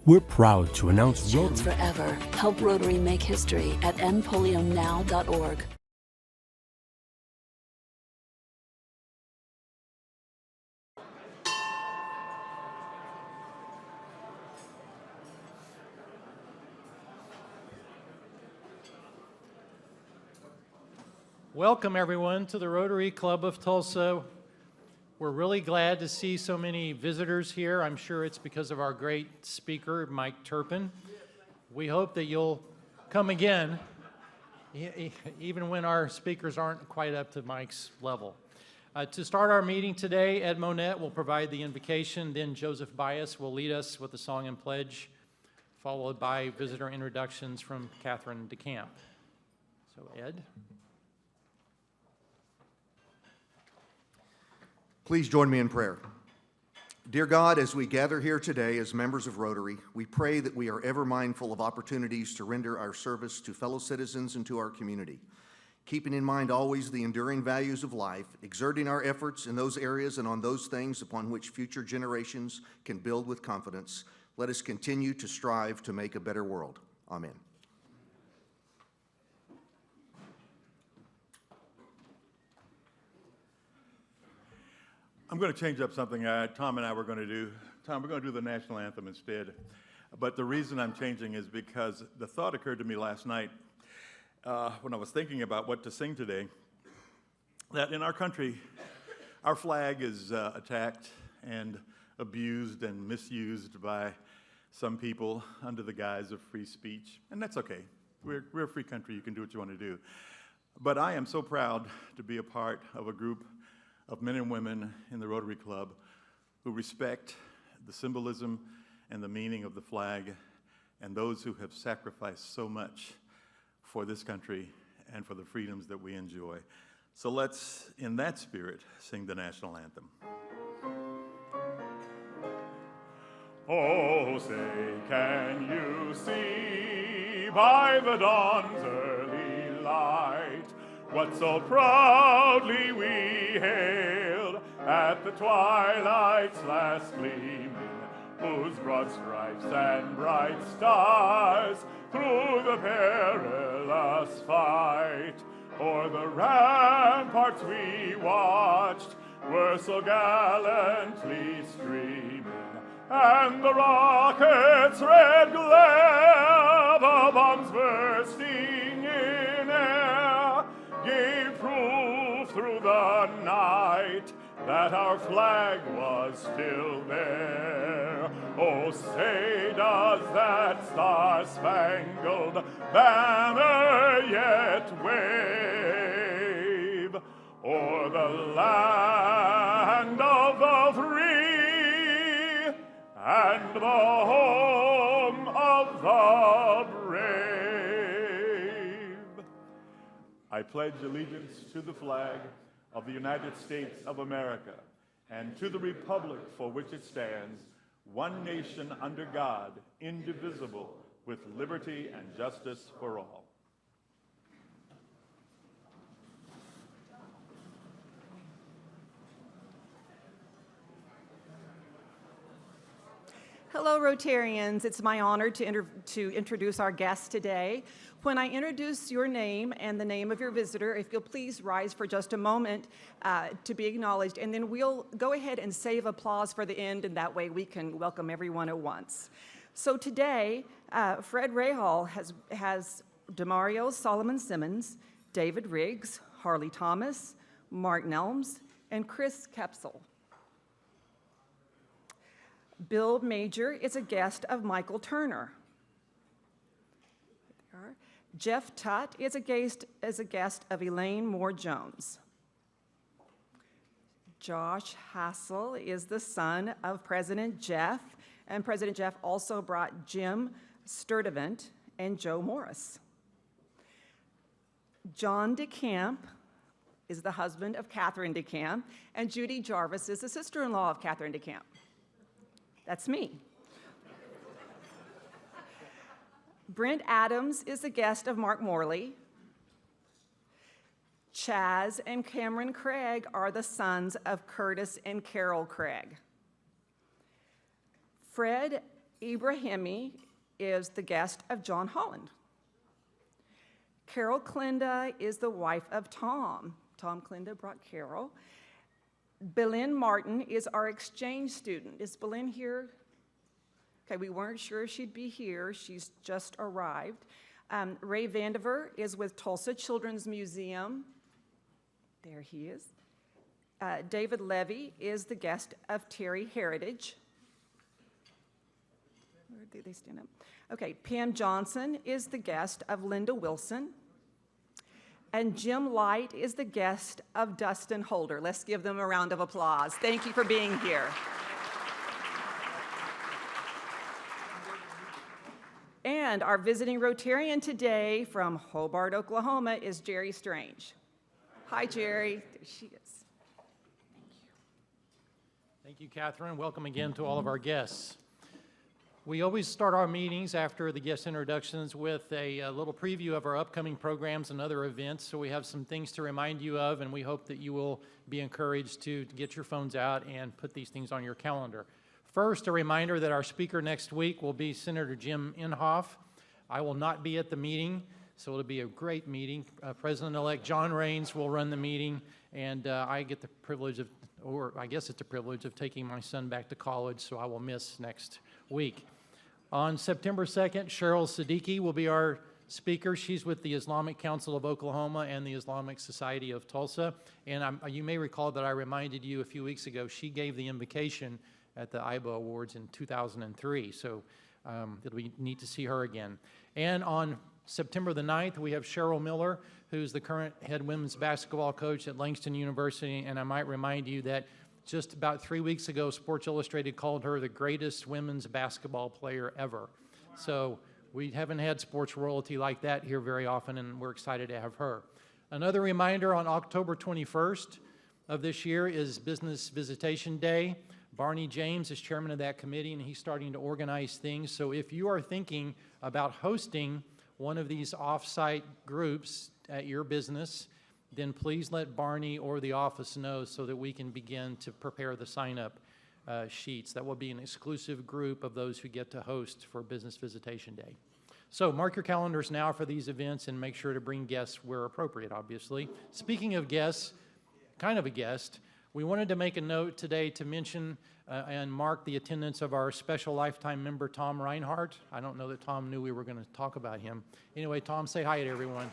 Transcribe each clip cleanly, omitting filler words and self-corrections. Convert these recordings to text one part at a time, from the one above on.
We're proud to announce Chance Forever. Help Rotary make history at endpolionow.org. Welcome, everyone, to the Rotary Club of Tulsa. We're really glad to see so many visitors here. I'm sure it's because of our great speaker, Mike Turpen. We hope that you'll come again, even when our speakers aren't quite up to Mike's level. To start our meeting today, Ed Monette will provide the invocation, then Joseph Bias will lead us with the song and pledge, followed by visitor introductions from Catherine DeCamp. So, Ed. Please join me in prayer. Dear God, as we gather here today as members of Rotary, we pray that we are ever mindful of opportunities to render our service to fellow citizens and to our community, keeping in mind always the enduring values of life, exerting our efforts in those areas and on those things upon which future generations can build with confidence. Let us continue to strive to make a better world. Amen. I'm going to change up something Tom and I were going to do. Tom, we're going to do the national anthem instead. But the reason I'm changing is because the thought occurred to me last night when I was thinking about what to sing today, that in our country, our flag is attacked and abused and misused by some people under the guise of free speech. And that's okay. We're a free country. You can do what you want to do. But I am so proud to be a part of a group of men and women in the Rotary Club who respect the symbolism and the meaning of the flag and those who have sacrificed so much for this country and for the freedoms that we enjoy. So let's, in that spirit, sing the national anthem. Oh, say, can you see by the dawn's early light what so proudly we hailed at the twilight's last gleaming, whose broad stripes and bright stars through the perilous fight o'er the ramparts we watched were so gallantly streaming, and the rocket's red glare, the bombs bursting in air, gave proof through the night that our flag was still there. Oh, say, does that star-spangled banner yet wave o'er the land of the free and the home of the brave? I pledge allegiance to the flag of the United States of America and to the republic for which it stands, one nation under God, indivisible, with liberty and justice for all. Hello, Rotarians. It's my honor to introduce our guest today. When I introduce your name and the name of your visitor, if you'll please rise for just a moment to be acknowledged, and then we'll go ahead and save applause for the end, and that way we can welcome everyone at once. So today, Fred Rahal has Demario Solomon Simmons, David Riggs, Harley Thomas, Mark Nelms, and Chris Kepsel. Bill Major is a guest of Michael Turner. Jeff Tutt is a guest of Elaine Moore Jones. Josh Hassel is the son of President Jeff, and President Jeff also brought Jim Sturdivant and Joe Morris. John DeCamp is the husband of Catherine DeCamp, and Judy Jarvis is the sister-in-law of Catherine DeCamp. That's me. Brent Adams is a guest of Mark Morley. Chaz and Cameron Craig are the sons of Curtis and Carol Craig. Fred Ibrahimi is the guest of John Holland. Carol Clinda is the wife of Tom. Tom Clinda brought Carol. Belen Martin is our exchange student. Is Belen here? Okay, we weren't sure if she'd be here. She's just arrived. Ray Vandiver is with Tulsa Children's Museum. There he is. David Levy is the guest of Terry Heritage. Where did they stand up? Okay, Pam Johnson is the guest of Linda Wilson. And Jim Light is the guest of Dustin Holder. Let's give them a round of applause. Thank you for being here. And our visiting Rotarian today from Hobart, Oklahoma is Jerry Strange. Hi, Jerry. There she is. Thank you, Catherine. Welcome again to all of our guests. We always start our meetings after the guest introductions with a little preview of our upcoming programs and other events. So we have some things to remind you of, and we hope that you will be encouraged to get your phones out and put these things on your calendar. First, a reminder that our speaker next week will be Senator Jim Inhofe. I will not be at the meeting, so it'll be a great meeting. President-elect John Raines will run the meeting, and I get the privilege of, or I guess it's a privilege of taking my son back to college, so I will miss next week. On September 2nd, Cheryl Siddiqui will be our speaker. She's with the Islamic Council of Oklahoma and the Islamic Society of Tulsa. And you may recall that I reminded you a few weeks ago, she gave the invocation at the IBA Awards in 2003. So it'll be neat to see her again. And on September the 9th, we have Cheryl Miller, who's the current head women's basketball coach at Langston University. And I might remind you that just about 3 weeks ago, Sports Illustrated called her the greatest women's basketball player ever. So we haven't had sports royalty like that here very often, and we're excited to have her. Another reminder, on October 21st of this year is Business Visitation Day. Barney James is chairman of that committee, and he's starting to organize things. So if you are thinking about hosting one of these off-site groups at your business, then please let Barney or the office know so that we can begin to prepare the sign-up sheets. That will be an exclusive group of those who get to host for Business Visitation Day. So mark your calendars now for these events and make sure to bring guests where appropriate, obviously. Speaking of guests, kind of a guest, we wanted to make a note today to mention and mark the attendance of our special lifetime member, Tom Reinhardt. I don't know that Tom knew we were going to talk about him. Anyway, Tom, say hi to everyone.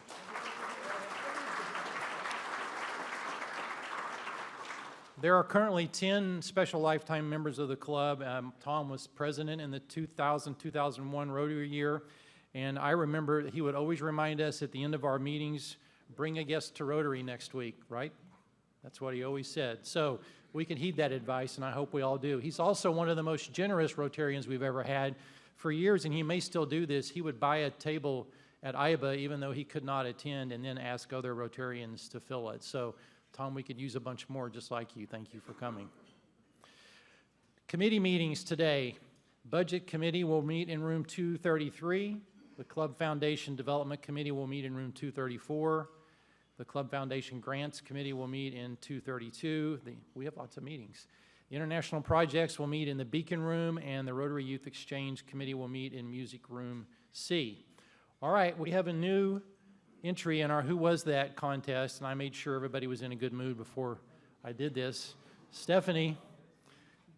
There are currently 10 special lifetime members of the club. Tom was president in the 2000-2001 Rotary year, and I remember he would always remind us at the end of our meetings, bring a guest to Rotary next week, right? That's what he always said. So we can heed that advice, and I hope we all do. He's also one of the most generous Rotarians we've ever had. For years, and he may still do this, he would buy a table at IBA even though he could not attend, and then ask other Rotarians to fill it. So Tom, we could use a bunch more just like you. Thank you for coming. Committee meetings today. Budget Committee will meet in room 233. The Club Foundation Development Committee will meet in room 234. The Club Foundation Grants Committee will meet in 232. We have lots of meetings. The International Projects will meet in the Beacon Room, and the Rotary Youth Exchange Committee will meet in Music Room C. All right, we have a new entry in our Who Was That contest, and I made sure everybody was in a good mood before I did this. Stephanie,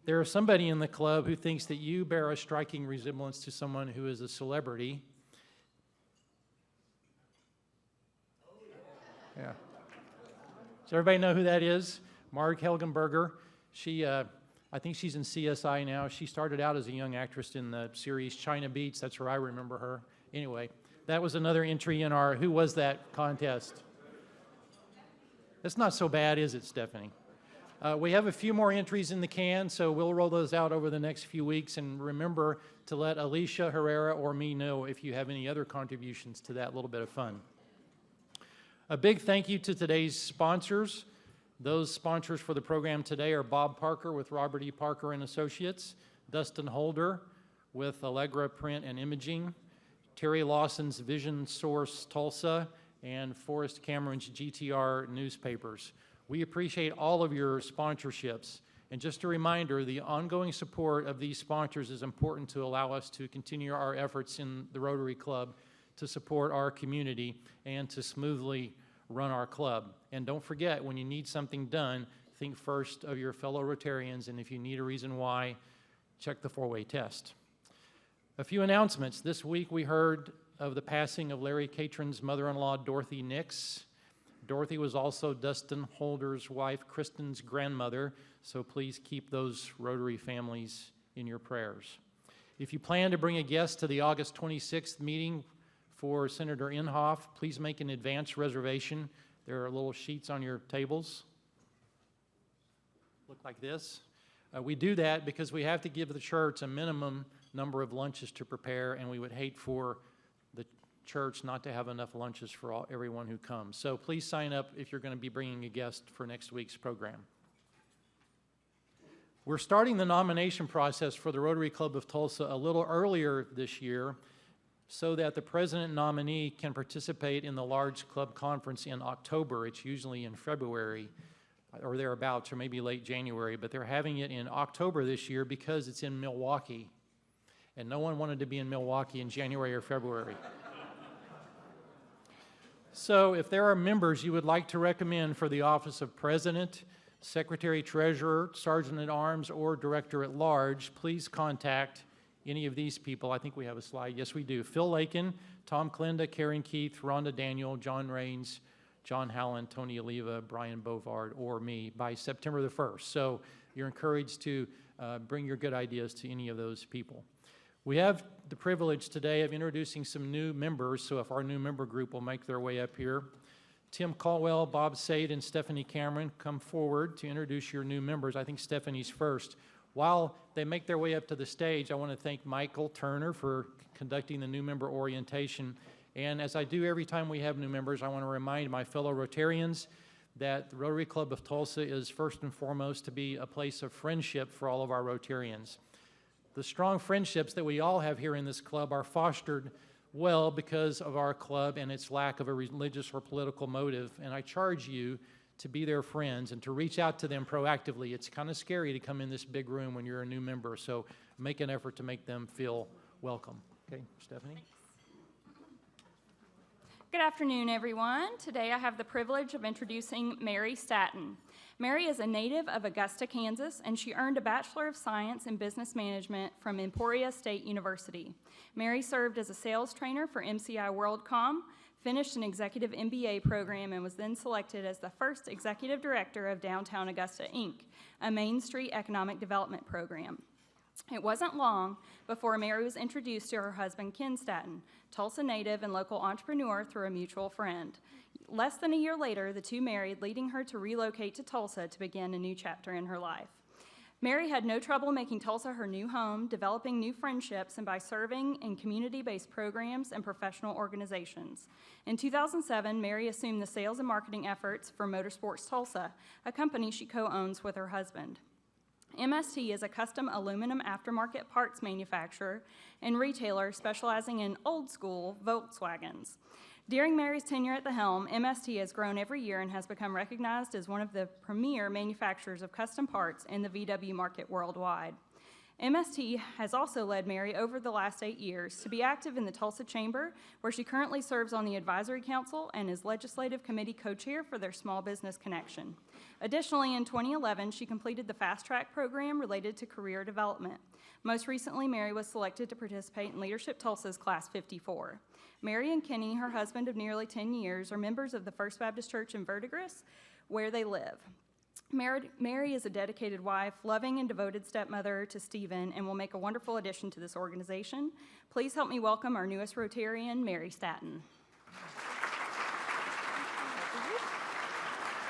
there is somebody in the club who thinks that you bear a striking resemblance to someone who is a celebrity. Yeah. Does everybody know who that is? Marg Helgenberger. She, I think she's in CSI now. She started out as a young actress in the series China Beats. That's where I remember her. Anyway, that was another entry in our Who Was That contest. That's not so bad, is it, Stephanie? We have a few more entries in the can, so we'll roll those out over the next few weeks. And remember to let Alicia Herrera or me know if you have any other contributions to that little bit of fun. A big thank you to today's sponsors. Those sponsors for the program today are Bob Parker with Robert E. Parker and Associates, Dustin Holder with Allegra Print and Imaging, Terry Lawson's Vision Source Tulsa, and Forrest Cameron's GTR newspapers. We appreciate all of your sponsorships, And just a reminder, the ongoing support of these sponsors is important to allow us to continue our efforts in the Rotary Club to support our community and to smoothly run our club. And don't forget, when you need something done, think first of your fellow Rotarians, and if you need a reason why, check the four-way test. A few announcements. This week we heard of the passing of Larry Catron's mother-in-law, Dorothy Nix. Dorothy was also Dustin Holder's wife, Kristen's grandmother, so please keep those Rotary families in your prayers. If you plan to bring a guest to the August 26th meeting for Senator Inhofe, please make an advance reservation. There are little sheets on your tables. Look like this. We do that because we have to give the church a minimum number of lunches to prepare, and we would hate for the church not to have enough lunches for everyone who comes. So please sign up if you're going to be bringing a guest for next week's program. We're starting the nomination process for the Rotary Club of Tulsa a little earlier this year so that the president nominee can participate in the large club conference in October. It's usually in February or thereabouts, or maybe late January, but they're having it in October this year because it's in Milwaukee. And no one wanted to be in Milwaukee in January or February. So if there are members you would like to recommend for the office of President, Secretary Treasurer, Sergeant at Arms, or Director at Large, please contact any of these people. I think we have a slide. Yes, we do. Phil Lakin, Tom Klinda, Karen Keith, Rhonda Daniel, John Raines, John Hallen, Tony Oliva, Brian Bovard, or me by September the 1st. So you're encouraged to bring your good ideas to any of those people. We have the privilege today of introducing some new members, so if our new member group will make their way up here. Tim Caldwell, Bob Sade, and Stephanie Cameron, come forward to introduce your new members. I think Stephanie's first. While they make their way up to the stage, I want to thank Michael Turner for conducting the new member orientation. And as I do every time we have new members, I want to remind my fellow Rotarians that the Rotary Club of Tulsa is first and foremost to be a place of friendship for all of our Rotarians. The strong friendships that we all have here in this club are fostered well because of our club and its lack of a religious or political motive. And I charge you to be their friends and to reach out to them proactively. It's kind of scary to come in this big room when you're a new member, so make an effort to make them feel welcome. Okay, Stephanie? Good afternoon, everyone. Today I have the privilege of introducing Mary Staton. Mary is a native of Augusta, Kansas, and she earned a Bachelor of Science in Business Management from Emporia State University. Mary served as a sales trainer for MCI WorldCom, finished an executive MBA program, and was then selected as the first executive director of Downtown Augusta, Inc., a Main Street economic development program. It wasn't long before Mary was introduced to her husband, Ken Staton, Tulsa native and local entrepreneur, through a mutual friend. Less than a year later, the two married, leading her to relocate to Tulsa to begin a new chapter in her life. Mary had no trouble making Tulsa her new home, developing new friendships, and by serving in community-based programs and professional organizations. In 2007, Mary assumed the sales and marketing efforts for Motorsports Tulsa, a company she co-owns with her husband. MST is a custom aluminum aftermarket parts manufacturer and retailer specializing in old-school Volkswagens. During Mary's tenure at the helm, MST has grown every year and has become recognized as one of the premier manufacturers of custom parts in the VW market worldwide. MST has also led Mary over the last 8 years to be active in the Tulsa Chamber, where she currently serves on the Advisory Council and is Legislative Committee co-chair for their Small Business Connection. Additionally, in 2011, she completed the Fast Track program related to career development. Most recently, Mary was selected to participate in Leadership Tulsa's Class 54. Mary and Kenny, her husband of nearly 10 years, are members of the First Baptist Church in Verdigris, where they live. Mary is a dedicated wife, loving and devoted stepmother to Stephen, and will make a wonderful addition to this organization. Please help me welcome our newest Rotarian, Mary Staton.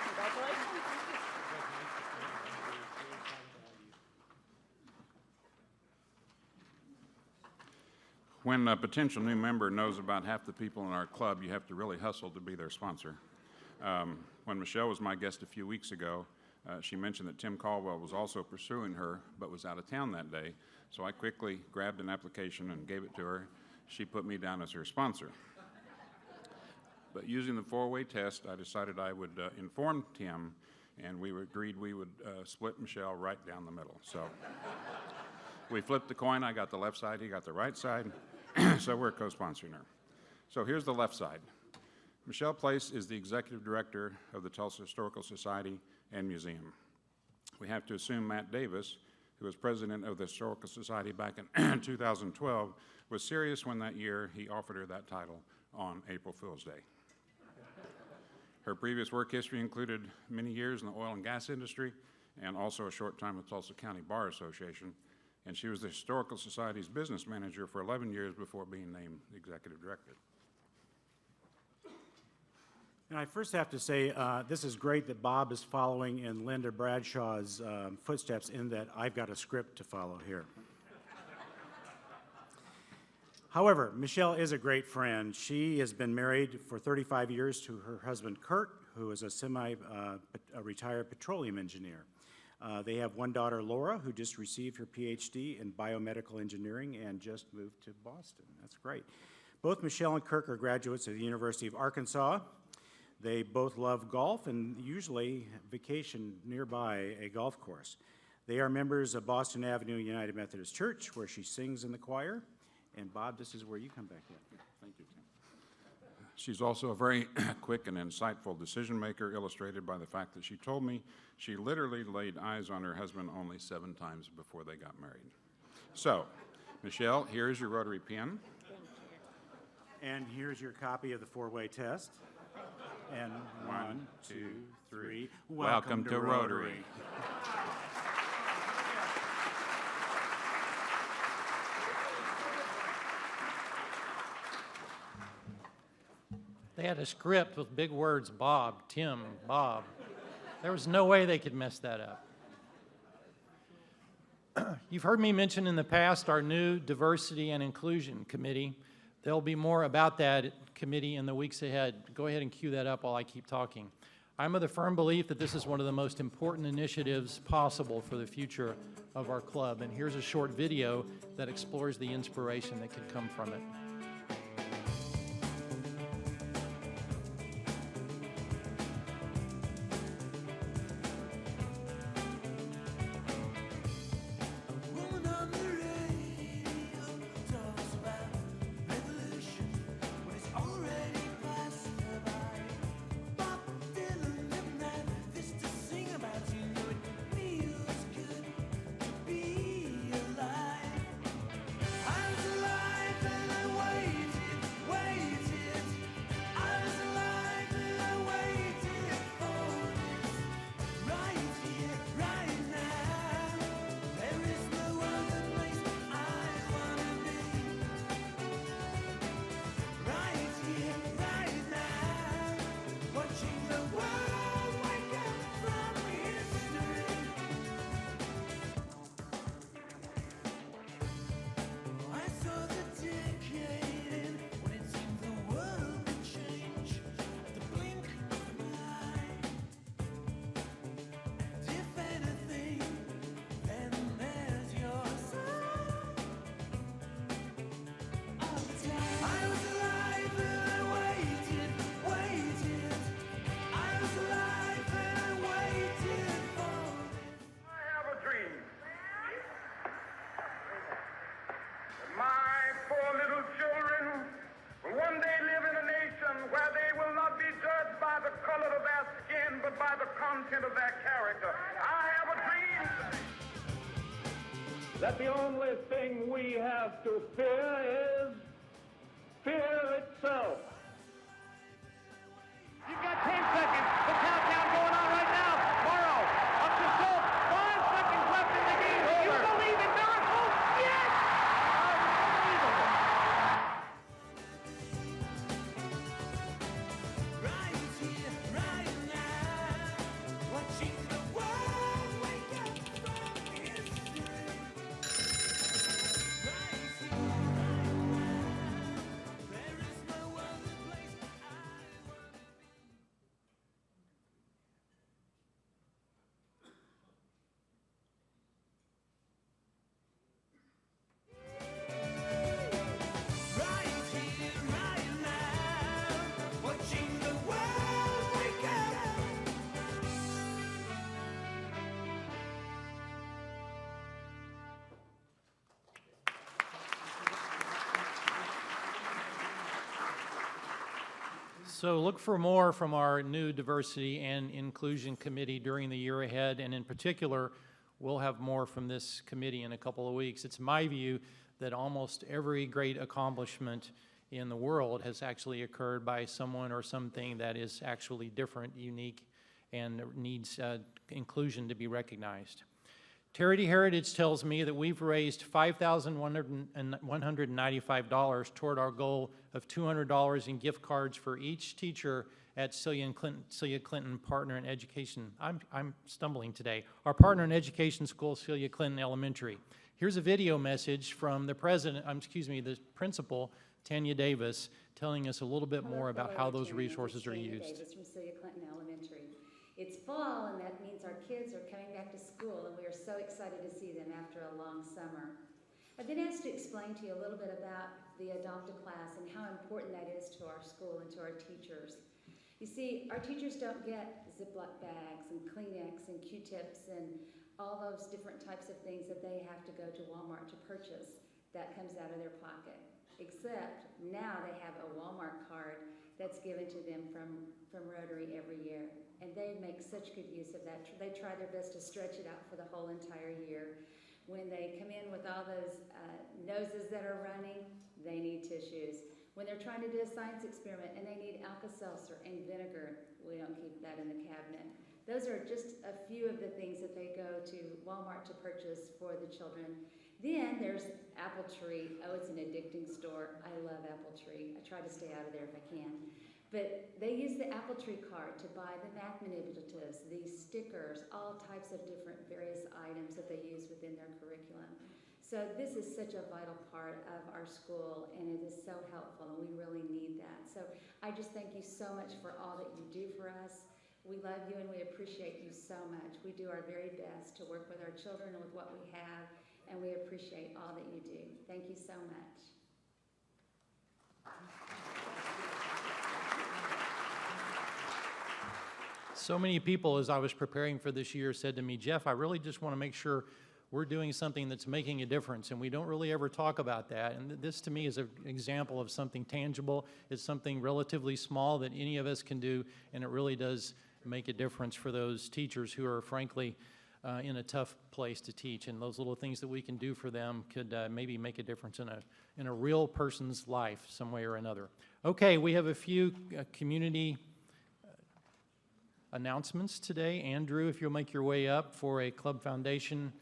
Congratulations. When a potential new member knows about half the people in our club, you have to really hustle to be their sponsor. When Michelle was my guest a few weeks ago, she mentioned that Tim Caldwell was also pursuing her, but was out of town that day. So I quickly grabbed an application and gave it to her. She put me down as her sponsor. But using the four-way test, I decided I would inform Tim and we agreed we would split Michelle right down the middle. So we flipped the coin. I got the left side, he got the right side, so we're co-sponsoring her. So here's the left side. Michelle Place is the executive director of the Tulsa Historical Society and Museum. We have to assume Matt Davis, who was president of the Historical Society back in 2012, was serious when that year he offered her that title on April Fool's Day. Her previous work history included many years in the oil and gas industry and also a short time with Tulsa County Bar Association, and she was the Historical Society's business manager for 11 years before being named the executive director. And I first have to say, this is great that Bob is following in Linda Bradshaw's footsteps in that I've got a script to follow here. However, Michelle is a great friend. She has been married for 35 years to her husband, Kurt, who is a semi-retired petroleum engineer. They have one daughter, Laura, who just received her PhD in biomedical engineering and just moved to Boston. That's great. Both Michelle and Kirk are graduates of the University of Arkansas. They both love golf and usually vacation nearby a golf course. They are members of Boston Avenue United Methodist Church, where she sings in the choir. And Bob, this is where you come back in. Thank you, Tim. She's also a very quick and insightful decision maker, illustrated by the fact that she told me she literally laid eyes on her husband only 7 times before they got married. So, Michelle, here's your rotary pin. And here's your copy of the 4-way test. And 1, 2, 3. Welcome to Rotary. They had a script with big words, Bob, Tim, Bob. There was no way they could mess that up. You've heard me mention in the past our new Diversity and Inclusion Committee. There'll be more about that committee in the weeks ahead. Go ahead and cue that up while I keep talking. I'm of the firm belief that this is one of the most important initiatives possible for the future of our club. And here's a short video that explores the inspiration that could come from it. Of their character. I have a dream that the only thing we have to fear is fear itself. You've got 10 seconds. The countdown going on right now. Morrow, up to Schultz. 5 seconds left in the game. You believe in miracles? Yes! Unbelievable. Right here, right now. Watching the world wake up from history. Right here, right now. So look for more from our new Diversity and Inclusion Committee during the year ahead, and in particular, we'll have more from this committee in a couple of weeks. It's my view that almost every great accomplishment in the world has actually occurred by someone or something that is actually different, unique, and needs inclusion to be recognized. Charity Heritage tells me that we've raised $5,195 toward our goal of $200 in gift cards for each teacher at Celia Clinton Partner in Education. I'm stumbling today. Our Partner in Education School, Celia Clinton Elementary. Here's a video message from the the principal, Tanya Davis, telling us a little bit more about how those resources are used. Davis from Celia Clinton Elementary. It's fall, and that means our kids are coming back to school, and we are so excited to see them after a long summer. I've been asked to explain to you a little bit about the Adopt a Class and how important that is to our school and to our teachers. You see, our teachers don't get Ziploc bags and Kleenex and Q-tips and all those different types of things that they have to go to Walmart to purchase. That comes out of their pocket. Except now they have a Walmart card that's given to them from Rotary every year. And they make such good use of that. They try their best to stretch it out for the whole entire year. When they come in with all those noses that are running, they need tissues. When they're trying to do a science experiment and they need Alka-Seltzer and vinegar, we don't keep that in the cabinet. Those are just a few of the things that they go to Walmart to purchase for the children. Then there's Apple Tree. Oh, it's an addicting store. I love Apple Tree. I try to stay out of there if I can. But they use the Apple Tree card to buy the math manipulatives, these stickers, all types of different various items that they use within their curriculum. So this is such a vital part of our school, and it is so helpful, and we really need that. So I just thank you so much for all that you do for us. We love you and we appreciate you so much. We do our very best to work with our children and with what we have, and we appreciate all that you do. Thank you so much. So many people, as I was preparing for this year, said to me, Jeff, I really just want to make sure we're doing something that's making a difference, and we don't really ever talk about that. And this, to me, is an example of something tangible. It's something relatively small that any of us can do, and it really does make a difference for those teachers who are, frankly, in a tough place to teach. And those little things that we can do for them could maybe make a difference in a real person's life some way or another. Okay, we have a few community announcements today. Andrew, if you'll make your way up for a Club Foundation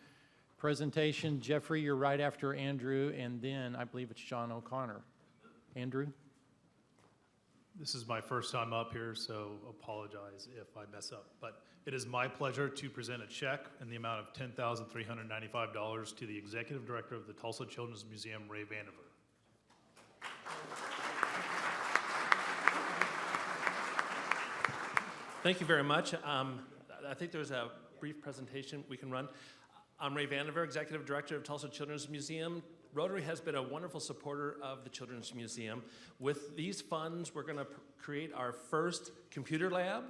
presentation. Jeffrey, you're right after Andrew, and then I believe it's John O'Connor. Andrew? This is my first time up here, so apologize if I mess up. But it is my pleasure to present a check in the amount of $10,395 to the Executive Director of the Tulsa Children's Museum, Ray Vandiver. Thank you very much. I think there's a brief presentation we can run. I'm Ray Vandiver, Executive Director of Tulsa Children's Museum. Rotary has been a wonderful supporter of the Children's Museum. With these funds, we're going to create our first computer lab.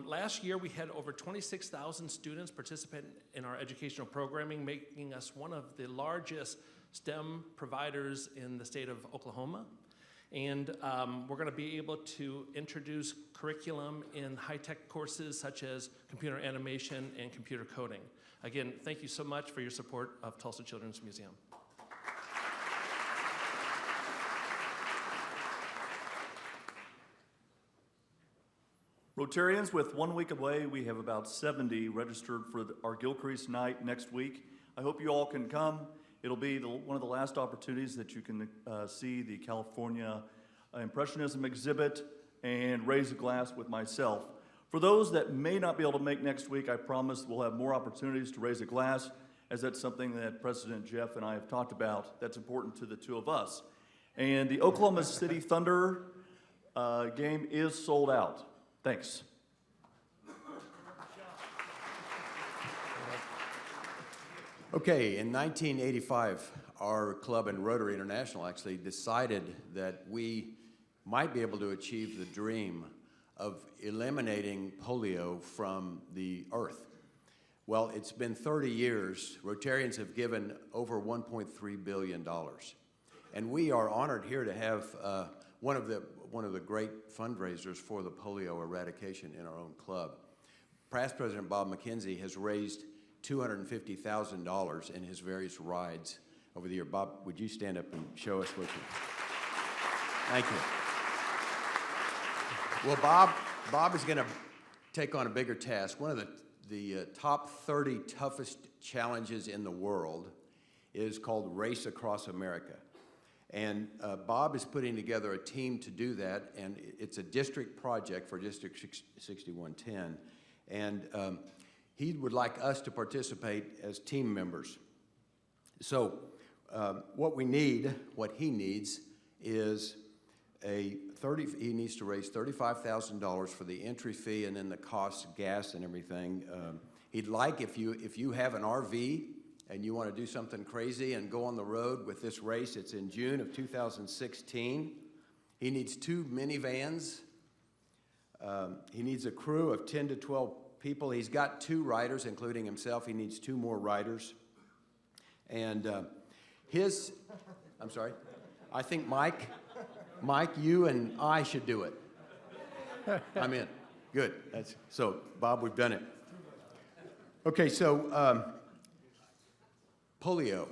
Last year, we had over 26,000 students participate in our educational programming, making us one of the largest STEM providers in the state of Oklahoma. And we're going to be able to introduce curriculum in high-tech courses such as computer animation and computer coding. Again, thank you so much for your support of Tulsa Children's Museum. Rotarians, with 1 week away, we have about 70 registered for our Gilcrease night next week. I hope you all can come. It'll be one of the last opportunities that you can see the California Impressionism exhibit and raise a glass with myself. For those that may not be able to make next week, I promise we'll have more opportunities to raise a glass, as that's something that President Jeff and I have talked about that's important to the two of us. And the Oklahoma City Thunder game is sold out. Thanks. Okay, in 1985, our club and Rotary International actually decided that we might be able to achieve the dream of eliminating polio from the earth. Well, it's been 30 years. Rotarians have given over $1.3 billion. And we are honored here to have one of the great fundraisers for the polio eradication in our own club. Past President Bob McKenzie has raised $250,000 in his various rides over the year. Bob, would you stand up and show us what you... Thank you. Well, Bob is going to take on a bigger task. One of the top 30 toughest challenges in the world is called Race Across America. And Bob is putting together a team to do that, and it's a district project for District 6110. And he would like us to participate as team members. So what he needs is he needs to raise $35,000 for the entry fee and then the cost of gas and everything. He'd like, if you have an RV and you want to do something crazy and go on the road with this race, it's in June of 2016. He needs 2 minivans. He needs a crew of 10 to 12 people. He's got 2 riders, including himself. He needs 2 more riders. And I'm sorry, I think Mike, you and I should do it. I'm in. Good. So, Bob, we've done it. Okay, so polio.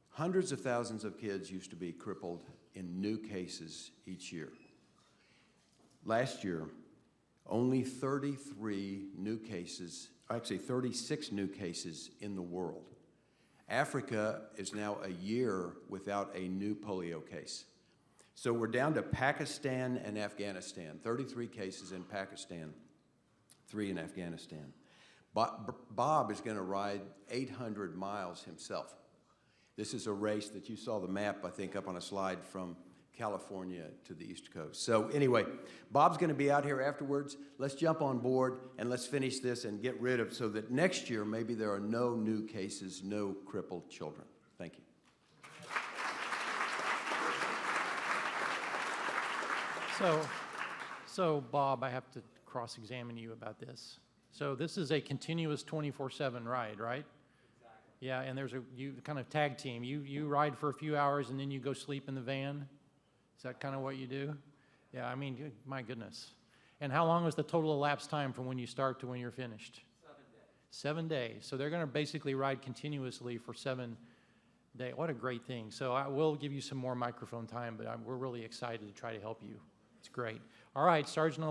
Hundreds of thousands of kids used to be crippled in new cases each year. Last year, only 33 new cases, actually 36 new cases in the world. Africa is now a year without a new polio case. So we're down to Pakistan and Afghanistan, 33 cases in Pakistan, 3 in Afghanistan. Bob is going to ride 800 miles himself. This is a race that you saw the map, I think, up on a slide from California to the East Coast. So anyway, Bob's going to be out here afterwards. Let's jump on board and let's finish this and get rid of so that next year maybe there are no new cases, no crippled children. Thank you. So Bob, I have to cross-examine you about this. So this is a continuous 24/7 ride, right? Exactly. Yeah, and you kind of tag team. You ride for a few hours and then you go sleep in the van. Is that kind of what you do? Yeah, I mean, my goodness. And how long was the total elapsed time from when you start to when you're finished? 7 days. 7 days. So they're going to basically ride continuously for 7 days. What a great thing. So I will give you some more microphone time, but we're really excited to try to help you. It's great. All right, Sergeant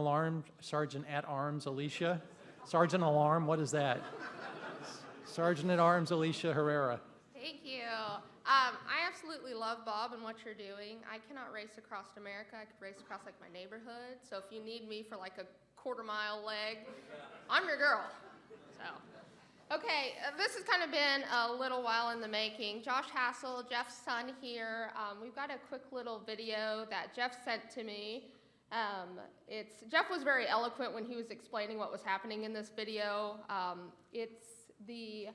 at Arms Alicia. Sergeant Alarm, what is that? Sergeant at Arms Alicia Herrera. Thank you. I absolutely love Bob and what you're doing. I cannot race across America. I could race across like my neighborhood. So if you need me for like a quarter-mile leg, I'm your girl. So, okay, this has kind of been a little while in the making. Josh Hassel, Jeff's son here. We've got a quick little video that Jeff sent to me. Jeff was very eloquent when he was explaining what was happening in this video. It's the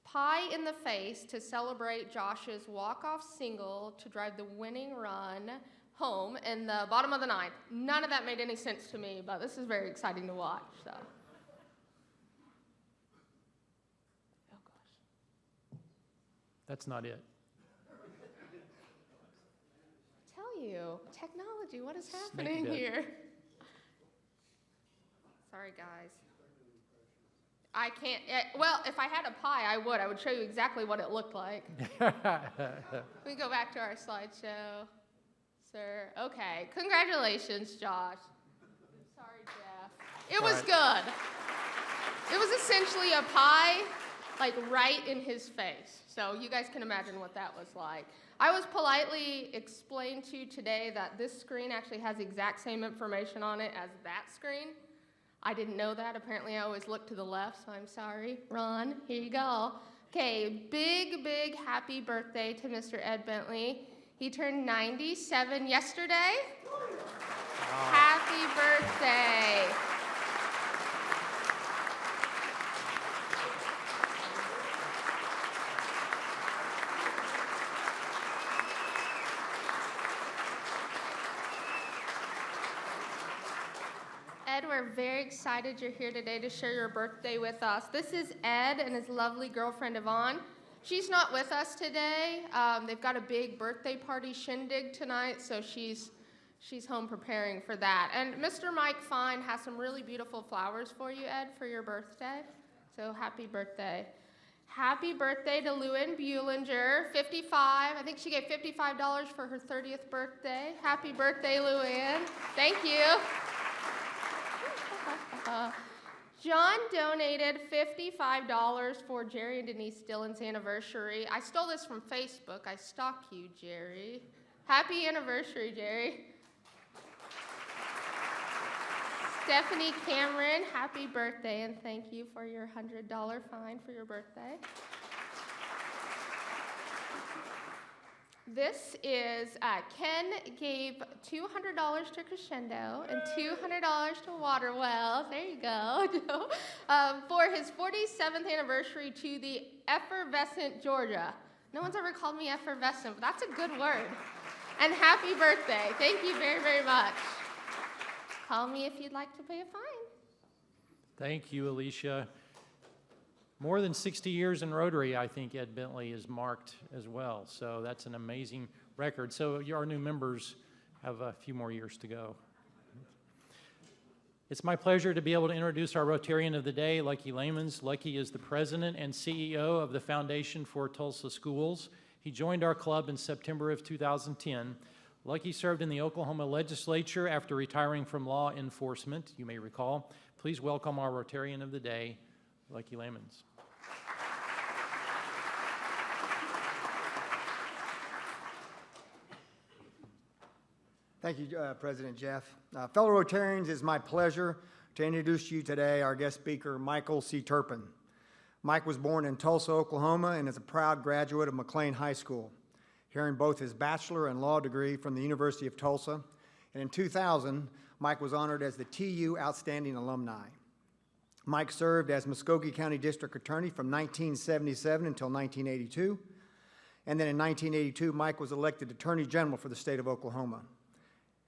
pie in the face to celebrate Josh's walk-off single to drive the winning run home in the bottom of the 9th. None of that made any sense to me, but this is very exciting to watch. So. Oh gosh. That's not it. Tell you, technology, what is happening here? Sorry, guys. I can't, well, if I had a pie, I would show you exactly what it looked like. We go back to our slideshow, sir. Okay, congratulations, Josh. I'm sorry, Jeff. It was good. It was essentially a pie, like right in his face. So you guys can imagine what that was like. I was politely explained to you today that this screen actually has the exact same information on it as that screen. I didn't know that. Apparently, I always look to the left, so I'm sorry. Ron, here you go. Okay, big, big happy birthday to Mr. Ed Bentley. He turned 97 yesterday. Happy birthday. Ed, we're very excited you're here today to share your birthday with us. This is Ed and his lovely girlfriend, Yvonne. She's not with us today. They've got a big birthday party shindig tonight, so she's She's home preparing for that. And Mr. Mike Fine has some really beautiful flowers for you, Ed, for your birthday. So happy birthday. Happy birthday to Luann Bulinger, 55. I think she gave $55 for her 30th birthday. Happy birthday, Luann. Thank you. John donated $55 for Jerry and Denise Dillon's anniversary. I stole this from Facebook. I stalk you, Jerry. Happy anniversary, Jerry. Stephanie Cameron, happy birthday, and thank you for your $100 fine for your birthday. This is, Ken gave $200 to Crescendo and $200 to Waterwell, there you go, for his 47th anniversary to the Effervescent Georgia. No one's ever called me effervescent, but that's a good word. And happy birthday. Thank you very, very much. Call me if you'd like to pay a fine. Thank you, Alicia. More than 60 years in Rotary, I think Ed Bentley is marked as well. So that's an amazing record. So our new members have a few more years to go. It's my pleasure to be able to introduce our Rotarian of the Day, Lucky Lamans. Lucky is the president and CEO of the Foundation for Tulsa Schools. He joined our club in September of 2010. Lucky served in the Oklahoma legislature after retiring from law enforcement, you may recall. Please welcome our Rotarian of the Day, Lucky Lamans. Thank you, President Jeff. Fellow Rotarians, it's my pleasure to introduce you today our guest speaker, Michael C. Turpen. Mike was born in Tulsa, Oklahoma, and is a proud graduate of McLean High School, earning both his bachelor and law degree from the University of Tulsa. And in 2000, Mike was honored as the TU Outstanding Alumni. Mike served as Muskogee County District Attorney from 1977 until 1982. And then in 1982, Mike was elected Attorney General for the state of Oklahoma.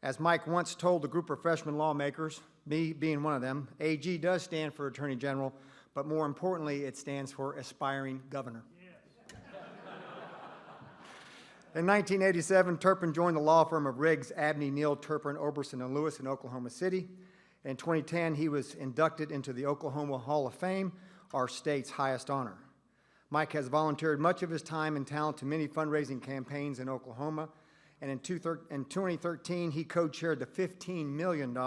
As Mike once told a group of freshman lawmakers, me being one of them, AG does stand for Attorney General, but more importantly, it stands for Aspiring Governor. In 1987, Turpen joined the law firm of Riggs, Abney, Neal, Turpen, Oberson, and Lewis in Oklahoma City. In 2010, he was inducted into the Oklahoma Hall of Fame, our state's highest honor. Mike has volunteered much of his time and talent to many fundraising campaigns in Oklahoma, and in 2013, he co-chaired the $15 million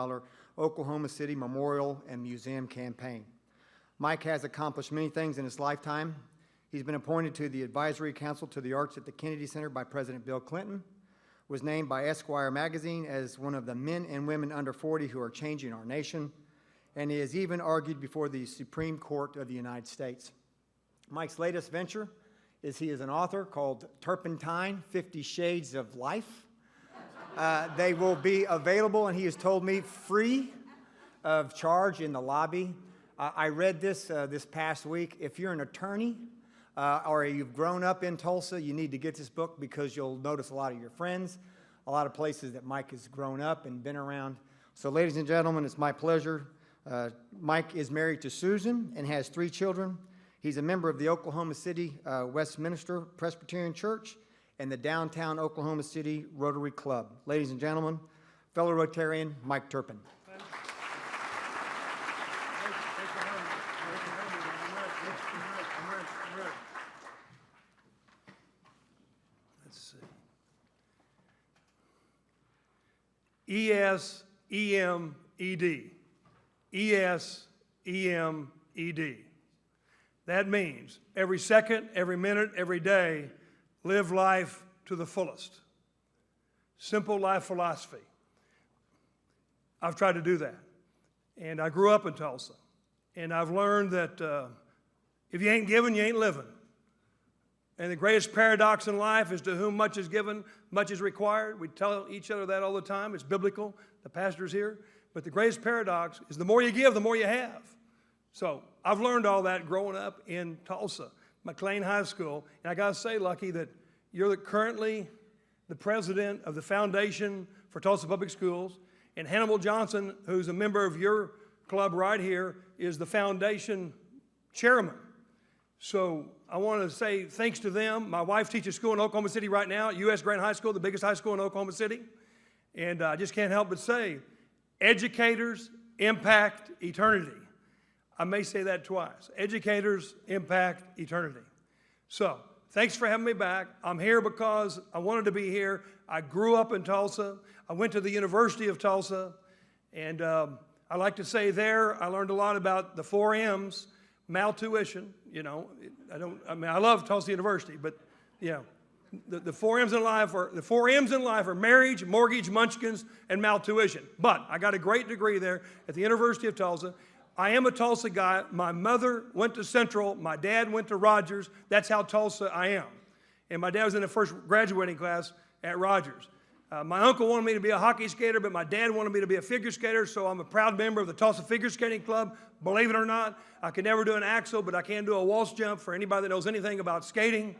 Oklahoma City Memorial and Museum campaign. Mike has accomplished many things in his lifetime. He's been appointed to the Advisory Council to the Arts at the Kennedy Center by President Bill Clinton, was named by Esquire magazine as one of the men and women under 40 who are changing our nation, and he has even argued before the Supreme Court of the United States. Mike's latest venture is he is an author called Turpentine, 50 Shades of Life. They will be available, and he has told me, free of charge in the lobby. I read this this past week. If you're an attorney or you've grown up in Tulsa, you need to get this book because you'll notice a lot of your friends, a lot of places that Mike has grown up and been around. So ladies and gentlemen, it's my pleasure. Mike is married to Susan and has 3 children. He's a member of the Oklahoma City Westminster Presbyterian Church and the Downtown Oklahoma City Rotary Club. Ladies and gentlemen, fellow Rotarian, Mike Turpen. Let's see. E-S-E-M-E-D. E-S-E-M-E-D. That means every second, every minute, every day, live life to the fullest. Simple life philosophy. I've tried to do that. And I grew up in Tulsa. And I've learned that if you ain't giving, you ain't living. And the greatest paradox in life is to whom much is given, much is required. We tell each other that all the time. It's biblical. The pastor's here. But the greatest paradox is the more you give, the more you have. So I've learned all that growing up in Tulsa, McLean High School. And I got to say, Lucky, that you're currently the president of the Foundation for Tulsa Public Schools. And Hannibal Johnson, who's a member of your club right here, is the foundation chairman. So I want to say thanks to them. My wife teaches school in Oklahoma City right now, U.S. Grant High School, the biggest high school in Oklahoma City. And I just can't help but say, educators impact eternity. I may say that twice. Educators impact eternity. So, thanks for having me back. I'm here because I wanted to be here. I grew up in Tulsa. I went to the University of Tulsa. And I like to say there, I learned a lot about the 4 M's, maltuition. You know, I love Tulsa University, but, you know, the 4 M's in life are marriage, mortgage, munchkins, and maltuition. But I got a great degree there at the University of Tulsa. I am a Tulsa guy. My mother went to Central. My dad went to Rogers. That's how Tulsa I am. And my dad was in the first graduating class at Rogers. My uncle wanted me to be a hockey skater, but my dad wanted me to be a figure skater, so I'm a proud member of the Tulsa Figure Skating Club. Believe it or not, I can never do an axel, but I can do a waltz jump for anybody that knows anything about skating.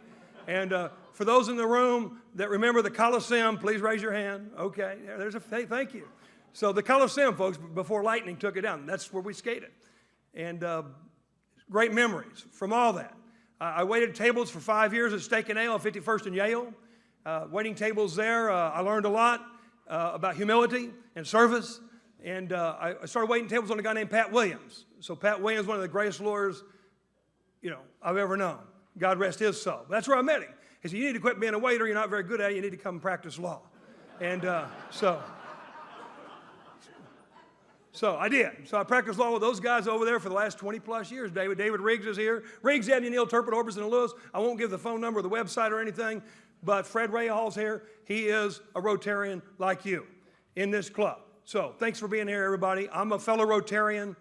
And for those in the room that remember the Coliseum, please raise your hand. Okay, there's a thank you. So the Coliseum, folks, before lightning took it down, that's where we skated. And great memories from all that. I waited tables for 5 years at Steak and Ale on 51st and Yale. Waiting tables there, I learned a lot about humility and service. And I started waiting tables on a guy named Pat Williams. So Pat Williams, one of the greatest lawyers, you know, I've ever known. God rest his soul. That's where I met him. He said, you need to quit being a waiter. You're not very good at it. You need to come and practice law. And so I did. So I practiced law with those guys over there for the last 20 plus years. David Riggs is here. Riggs, Abney, Neal, Turpen, Orbison, and Lewis. I won't give the phone number or the website or anything, but Fred Rahall's here. He is a Rotarian like you in this club. So thanks for being here, everybody. I'm a fellow Rotarian,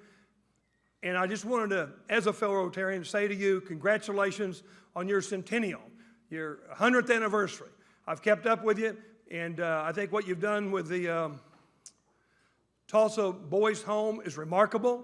and I just wanted to, as a fellow Rotarian, say to you, congratulations on your centennial, your 100th anniversary. I've kept up with you, and I think what you've done with the Tulsa Boys Home is remarkable,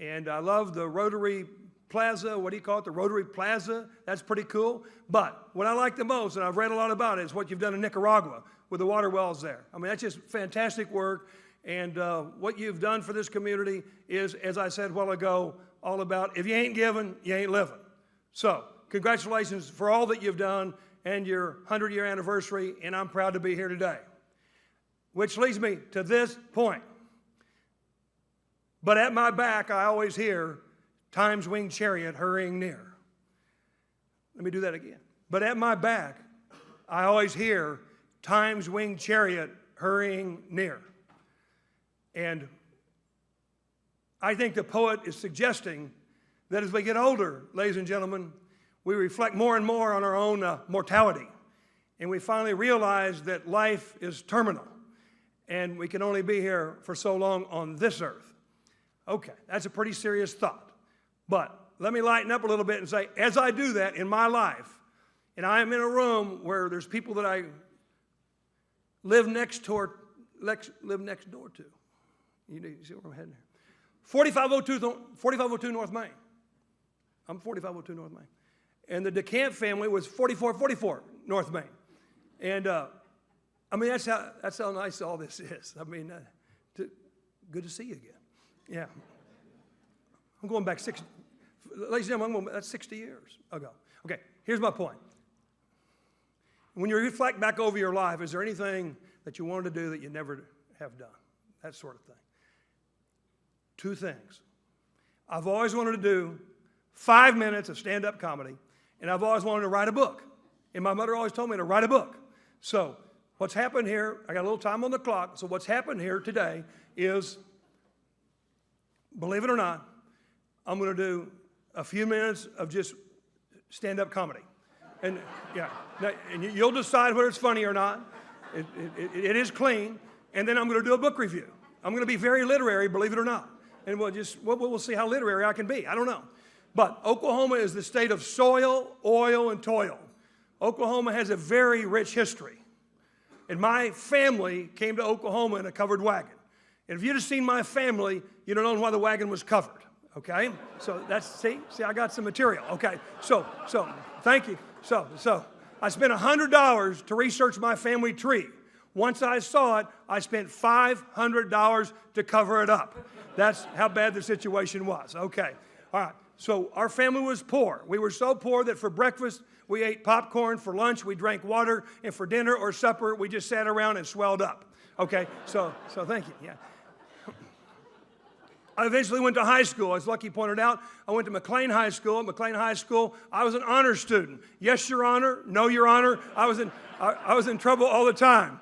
and I love the Rotary Plaza, what do you call it, the Rotary Plaza, that's pretty cool. But what I like the most, and I've read a lot about it, is what you've done in Nicaragua with the water wells there. I mean, that's just fantastic work, and what you've done for this community is, as I said a while ago, all about if you ain't giving, you ain't living. So, congratulations for all that you've done and your 100-year anniversary, and I'm proud to be here today. Which leads me to this point. But at my back, I always hear Time's winged chariot hurrying near. Let me do that again. But at my back, I always hear Time's winged chariot hurrying near. And I think the poet is suggesting that as we get older, ladies and gentlemen, we reflect more and more on our own mortality. And we finally realize that life is terminal. And we can only be here for so long on this earth. Okay, that's a pretty serious thought. But let me lighten up a little bit and say, as I do that in my life, and I am in a room where there's people that I live next door to. You see where I'm heading here? 4502 North Main. I'm 4502 North Main. And the DeCamp family was 4444 North Main. And I mean, that's how nice all this is. I mean, good to see you again. Yeah. I'm going back ladies and gentlemen, that's 60 years ago. Okay, here's my point. When you reflect back over your life, is there anything that you wanted to do that you never have done? That sort of thing. 2 things. I've always wanted to do 5 minutes of stand-up comedy, and I've always wanted to write a book. And my mother always told me to write a book. So what's happened here, I got a little time on the clock, so what's happened here today is, believe it or not, I'm going to do a few minutes of just stand-up comedy. And yeah, and you'll decide whether it's funny or not. It is clean. And then I'm going to do a book review. I'm going to be very literary, believe it or not. And we'll see how literary I can be. I don't know. But Oklahoma is the state of soil, oil, and toil. Oklahoma has a very rich history. And my family came to Oklahoma in a covered wagon. And if you'd have seen my family, you'd have known why the wagon was covered, okay? So that's, see, I got some material, okay? So, thank you. So, I spent $100 to research my family tree. Once I saw it, I spent $500 to cover it up. That's how bad the situation was, okay? All right, so our family was poor. We were so poor that for breakfast, we ate popcorn, for lunch, we drank water, and for dinner or supper, we just sat around and swelled up. Okay, so thank you, yeah. I eventually went to high school. As Lucky pointed out, I went to McLean High School. At McLean High School, I was an honor student. Yes, Your Honor. No, Your Honor. I was in trouble all the time.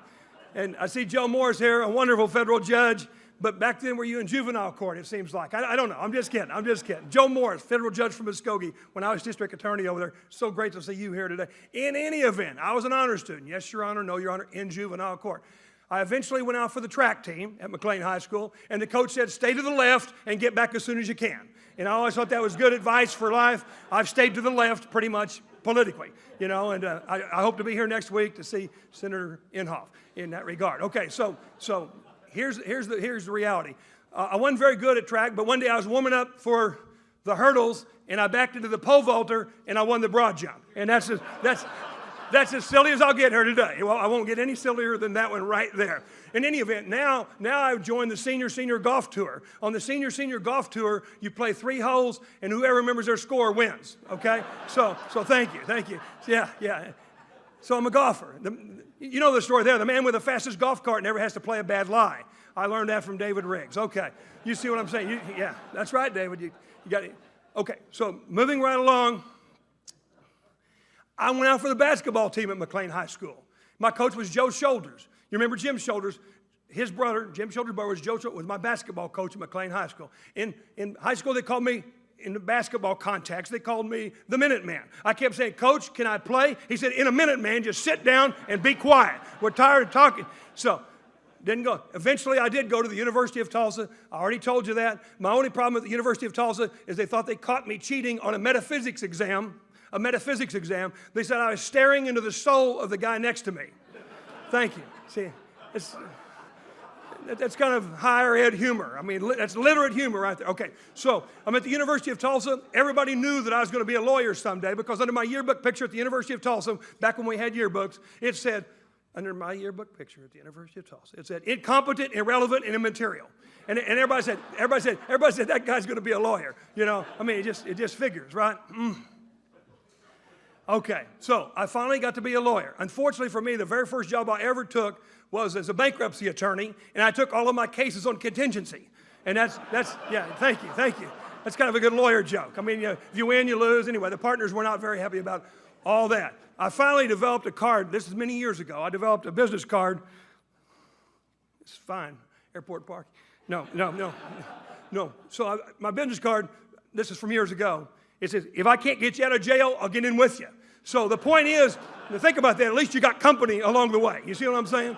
And I see Joe Morris here, a wonderful federal judge. But back then, were you in juvenile court, it seems like. I don't know. I'm just kidding. Joe Morris, federal judge from Muskogee, when I was district attorney over there. So great to see you here today. In any event, I was an honor student. Yes, Your Honor. No, Your Honor. In juvenile court. I eventually went out for the track team at McLean High School, and the coach said, stay to the left and get back as soon as you can. And I always thought that was good advice for life. I've stayed to the left pretty much politically, and I hope to be here next week to see Senator Inhofe in that regard. Okay, so here's the reality. I wasn't very good at track, but one day I was warming up for the hurdles, and I backed into the pole vaulter, and I won the broad jump. And that's as silly as I'll get here today. Well, I won't get any sillier than that one right there. In any event, now I've joined the senior golf tour. On the senior golf tour, you play 3 holes, and whoever remembers their score wins, okay? So thank you. Yeah. So I'm a golfer. You know the story there. The man with the fastest golf cart never has to play a bad lie. I learned that from David Riggs. Okay, you see what I'm saying? Yeah, that's right, David. You got it. Okay, so moving right along, I went out for the basketball team at McLean High School. My coach was Joe Shoulders. You remember Jim Shoulders? His brother, Jim Shoulders' brother, was my basketball coach at McLean High School. In high school, they called me, in the basketball context, they called me the Minuteman. I kept saying, Coach, can I play? He said, in a minute, man, just sit down and be quiet. We're tired of talking. So, didn't go. Eventually, I did go to the University of Tulsa. I already told you that. My only problem at the University of Tulsa is they thought they caught me cheating on a metaphysics exam. They said I was staring into the soul of the guy next to me. Thank you. See, that's kind of higher ed humor. I mean, that's literate humor right there. Okay, so I'm at the University of Tulsa. Everybody knew that I was going to be a lawyer someday because under my yearbook picture at the University of Tulsa, back when we had yearbooks, it said, under my yearbook picture at the University of Tulsa, it said, incompetent, irrelevant, and immaterial. And everybody said, that guy's going to be a lawyer. I mean, it just figures, right? Okay, so I finally got to be a lawyer. Unfortunately for me, the very first job I ever took was as a bankruptcy attorney, and I took all of my cases on contingency. And that's yeah, thank you. That's kind of a good lawyer joke. I mean, if you win, you lose. Anyway, the partners were not very happy about all that. I finally developed a card. This is many years ago. I developed a business card. It's fine, airport park. No. So my business card, this is from years ago. It says, if I can't get you out of jail, I'll get in with you. So the point is, to think about that, at least you got company along the way. You see what I'm saying?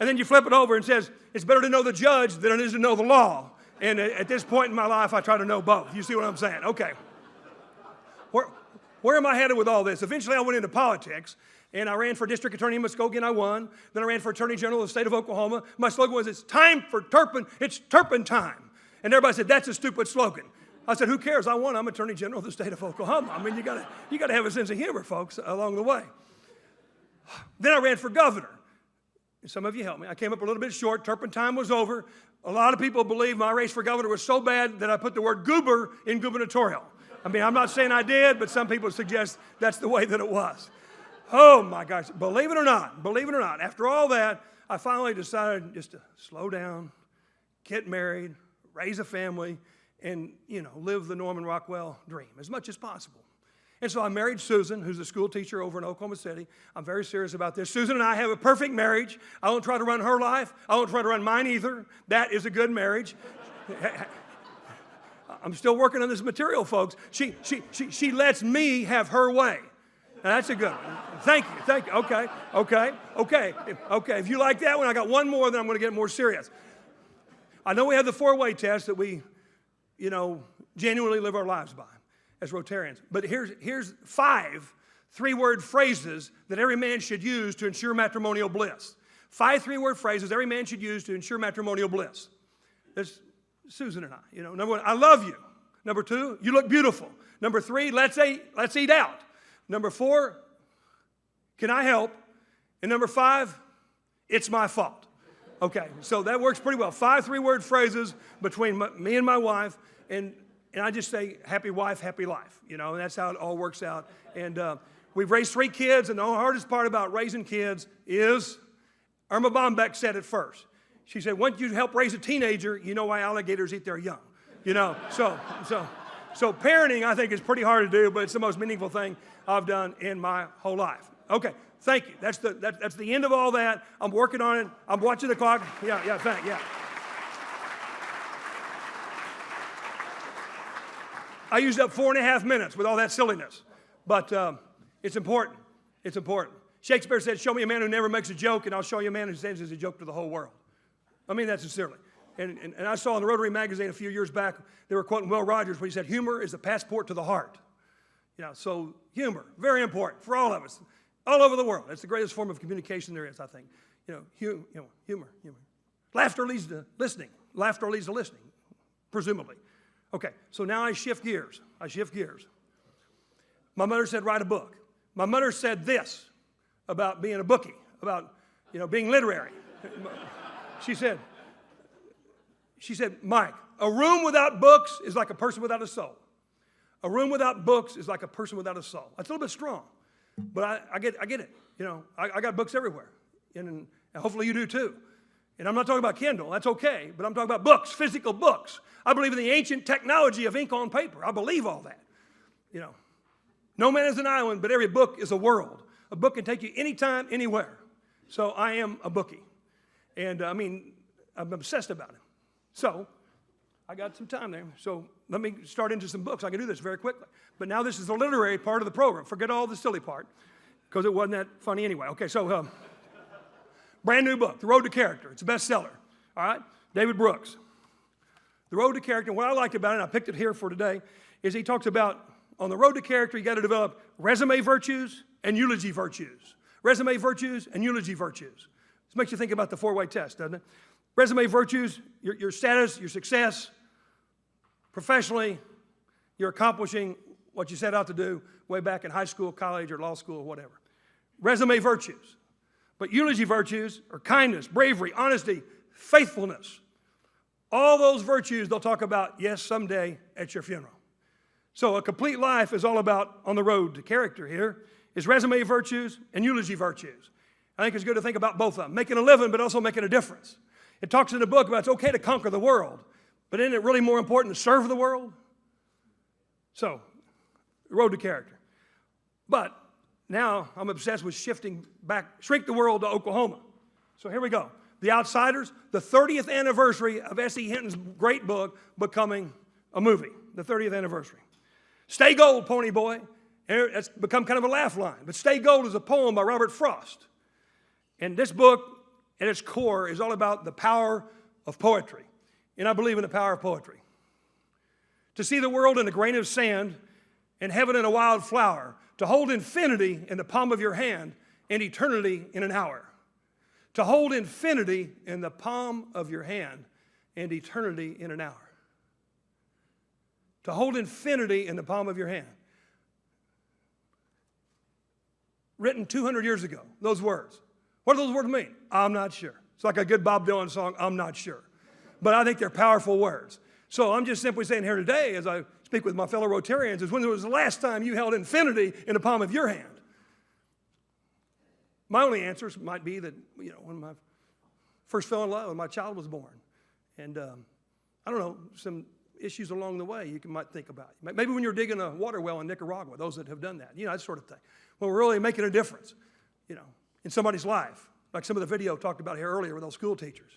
And then you flip it over and says, it's better to know the judge than it is to know the law. And at this point in my life, I try to know both. You see what I'm saying? Okay. Where am I headed with all this? Eventually, I went into politics, and I ran for district attorney in Muskogee, and I won. Then I ran for attorney general of the state of Oklahoma. My slogan was, it's time for Turpen. It's Turpen time. And everybody said, that's a stupid slogan. I said, who cares? I won. I'm Attorney General of the state of Oklahoma. I mean, you got to have a sense of humor, folks, along the way. Then I ran for governor. Some of you helped me. I came up a little bit short. Turpen time was over. A lot of people believe my race for governor was so bad that I put the word goober in gubernatorial. I mean, I'm not saying I did, but some people suggest that's the way that it was. Oh, my gosh. Believe it or not, after all that, I finally decided just to slow down, get married, raise a family, and, live the Norman Rockwell dream as much as possible. And so I married Susan, who's a school teacher over in Oklahoma City. I'm very serious about this. Susan and I have a perfect marriage. I won't try to run her life. I won't try to run mine either. That is a good marriage. I'm still working on this material, folks. She lets me have her way. Now, that's a good one. Thank you. Okay. If you like that one, I got one more, then I'm going to get more serious. I know we have the 4-way test that we genuinely live our lives by as Rotarians. But here's 5 3-word phrases that every man should use to ensure matrimonial bliss. 5 3-word phrases every man should use to ensure matrimonial bliss. There's Susan and I. Number 1, I love you. Number 2, you look beautiful. Number 3, let's eat out. Number 4, can I help? And number 5, it's my fault. Okay, so that works pretty well. 5 3-word phrases between me and my wife, and I just say, happy wife, happy life. And that's how it all works out. And we've raised 3 kids, and the hardest part about raising kids is Irma Bombeck said it first. She said, once you help raise a teenager, you know why alligators eat their young. You know, so parenting, I think, is pretty hard to do, but it's the most meaningful thing I've done in my whole life. Okay, thank you. That's the end of all that. I'm working on it. I'm watching the clock. Yeah. I used up 4.5 minutes with all that silliness, but it's important. It's important. Shakespeare said, show me a man who never makes a joke, and I'll show you a man who sends as a joke to the whole world. I mean that sincerely. And I saw in the Rotary magazine a few years back, they were quoting Will Rogers when he said, humor is the passport to the heart. You know, so humor, very important for all of us, all over the world. It's the greatest form of communication there is, I think. You know, humor. Laughter leads to listening. Laughter leads to listening, presumably. Okay, so now I shift gears. My mother said, write a book. My mother said this about being a bookie, about, being literary. She said, Mike, a room without books is like a person without a soul. A room without books is like a person without a soul. That's a little bit strong, but I get it. I got books everywhere, and hopefully you do too. And I'm not talking about Kindle, that's okay, but I'm talking about books, physical books. I believe in the ancient technology of ink on paper. I believe all that. No man is an island, but every book is a world. A book can take you anytime, anywhere. So I am a bookie. And I'm obsessed about it. So I got some time there. So let me start into some books. I can do this very quickly. But now this is the literary part of the program. Forget all the silly part, because it wasn't that funny anyway. Okay, so brand new book, The Road to Character. It's a bestseller. All right? David Brooks. The Road to Character. What I liked about it, and I picked it here for today, is he talks about on the road to character, you got to develop resume virtues and eulogy virtues. Resume virtues and eulogy virtues. This makes you think about the four-way test, doesn't it? Resume virtues, your status, your success, professionally, you're accomplishing what you set out to do way back in high school, college, or law school, or whatever. Resume virtues. But eulogy virtues are kindness, bravery, honesty, faithfulness. All those virtues they'll talk about, yes, someday at your funeral. So a complete life is all about, on the road to character here, is resume virtues and eulogy virtues. I think it's good to think about both of them. Making a living, but also making a difference. It talks in the book about it's okay to conquer the world, but isn't it really more important to serve the world? So, the road to character. But now I'm obsessed with shifting back, shrink the world to Oklahoma. So here we go. The Outsiders, the 30th anniversary of S.E. Hinton's great book becoming a movie, the 30th anniversary. Stay Gold, Pony Boy. It's become kind of a laugh line. But Stay Gold is a poem by Robert Frost. And this book, at its core, is all about the power of poetry. And I believe in the power of poetry. To see the world in a grain of sand and heaven in a wild flower. To hold infinity in the palm of your hand and eternity in an hour. To hold infinity in the palm of your hand and eternity in an hour. To hold infinity in the palm of your hand. Written 200 years ago, those words. What do those words mean? I'm not sure. It's like a good Bob Dylan song, I'm not sure. But I think they're powerful words. So I'm just simply saying here today, as I speak with my fellow Rotarians, is when was the last time you held infinity in the palm of your hand? My only answers might be that, when I first fell in love and my child was born. And I don't know, some issues along the way you might think about. Maybe when you're digging a water well in Nicaragua, those that have done that, that sort of thing. When we're really making a difference, in somebody's life, like some of the video talked about here earlier with those school teachers.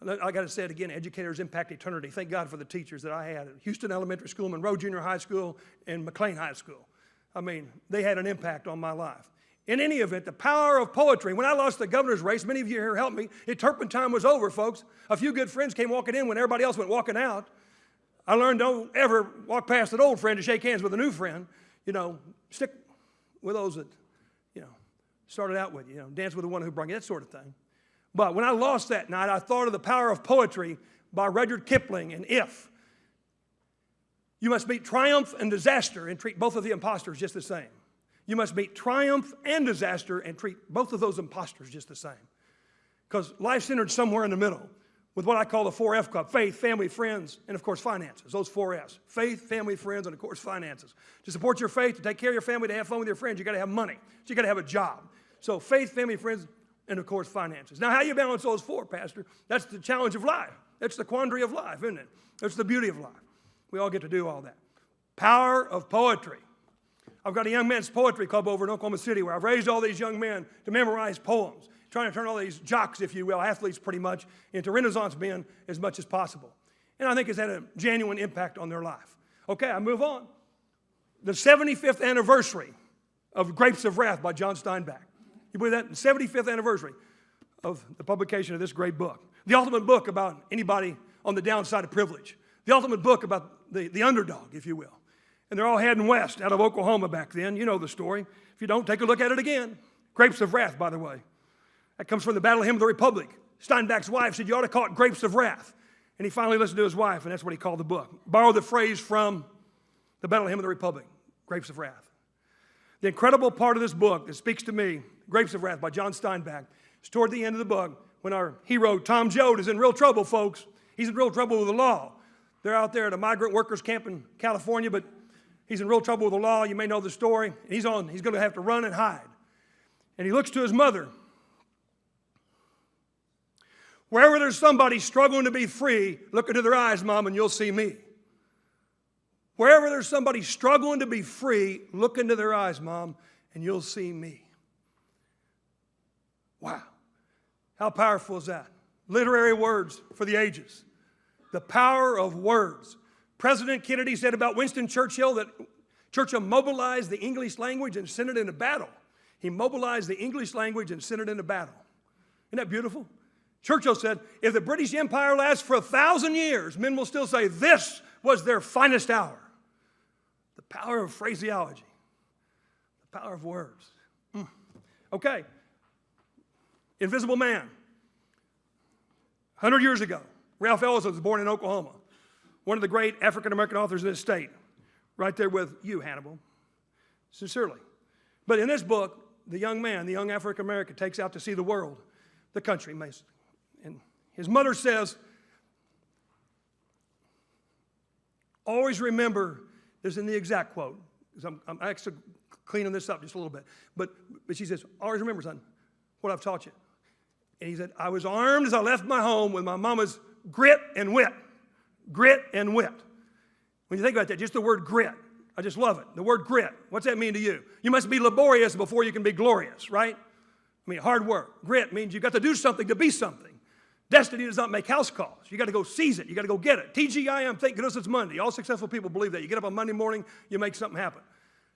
I got to say it again, educators impact eternity. Thank God for the teachers that I had at Houston Elementary School, Monroe Junior High School, and McLean High School. I mean, they had an impact on my life. In any event, the power of poetry. When I lost the governor's race, many of you here helped me. Turpen time was over, folks. A few good friends came walking in when everybody else went walking out. I learned don't ever walk past an old friend to shake hands with a new friend. Stick with those that, started out with you. Dance with the one who brought you, that sort of thing. But when I lost that night, I thought of the power of poetry by Rudyard Kipling and If. You must meet triumph and disaster and treat both of the imposters just the same. You must meet triumph and disaster and treat both of those imposters just the same. Because life's centered somewhere in the middle with what I call the 4F club: faith, family, friends, and of course finances. Those 4 F's. Faith, family, friends, and of course finances. To support your faith, to take care of your family, to have fun with your friends, you got to have money. So you got to have a job. So faith, family, friends, and, of course, finances. Now, how you balance those four, Pastor? That's the challenge of life. That's the quandary of life, isn't it? That's the beauty of life. We all get to do all that. Power of poetry. I've got a young men's poetry club over in Oklahoma City where I've raised all these young men to memorize poems, trying to turn all these jocks, if you will, athletes pretty much, into Renaissance men as much as possible. And I think it's had a genuine impact on their life. Okay, I move on. The 75th anniversary of Grapes of Wrath by John Steinbeck. You believe that? The 75th anniversary of the publication of this great book. The ultimate book about anybody on the downside of privilege. The ultimate book about the underdog, if you will. And they're all heading west out of Oklahoma back then. You know the story. If you don't, take a look at it again. Grapes of Wrath, by the way. That comes from the Battle Hymn of the Republic. Steinbeck's wife said, you ought to call it Grapes of Wrath. And he finally listened to his wife, and that's what he called the book. Borrowed the phrase from the Battle Hymn of the Republic, Grapes of Wrath. The incredible part of this book that speaks to me, Grapes of Wrath by John Steinbeck, is toward the end of the book when our hero, Tom Joad, is in real trouble, folks. He's in real trouble with the law. They're out there at a migrant workers camp in California, but he's in real trouble with the law. You may know the story. He's going to have to run and hide. And he looks to his mother. Wherever there's somebody struggling to be free, look into their eyes, Mom, and you'll see me. Wherever there's somebody struggling to be free, look into their eyes, Mom, and you'll see me. Wow. How powerful is that? Literary words for the ages. The power of words. President Kennedy said about Winston Churchill that Churchill mobilized the English language and sent it into battle. He mobilized the English language and sent it into battle. Isn't that beautiful? Churchill said, if the British Empire lasts for 1,000 years, men will still say this was their finest hour. The power of phraseology. The power of words. Okay. Invisible Man. 100 years ago, Ralph Ellison was born in Oklahoma. One of the great African-American authors in this state. Right there with you, Hannibal. Sincerely. But in this book, the young man, the young African-American, takes out to see the world, the country, basically. And his mother says, always remember, this is in the exact quote, because I'm actually cleaning this up just a little bit, but she says, always remember, son, what I've taught you. And he said, I was armed as I left my home with my mama's grit and wit. Grit and wit. When you think about that, just the word grit, I just love it. The word grit, what's that mean to you? You must be laborious before you can be glorious, right? I mean, hard work. Grit means you've got to do something to be something. Destiny does not make house calls. You got to go seize it. You got to go get it. TGIM, thank goodness it's Monday. All successful people believe that. You get up on Monday morning, you make something happen.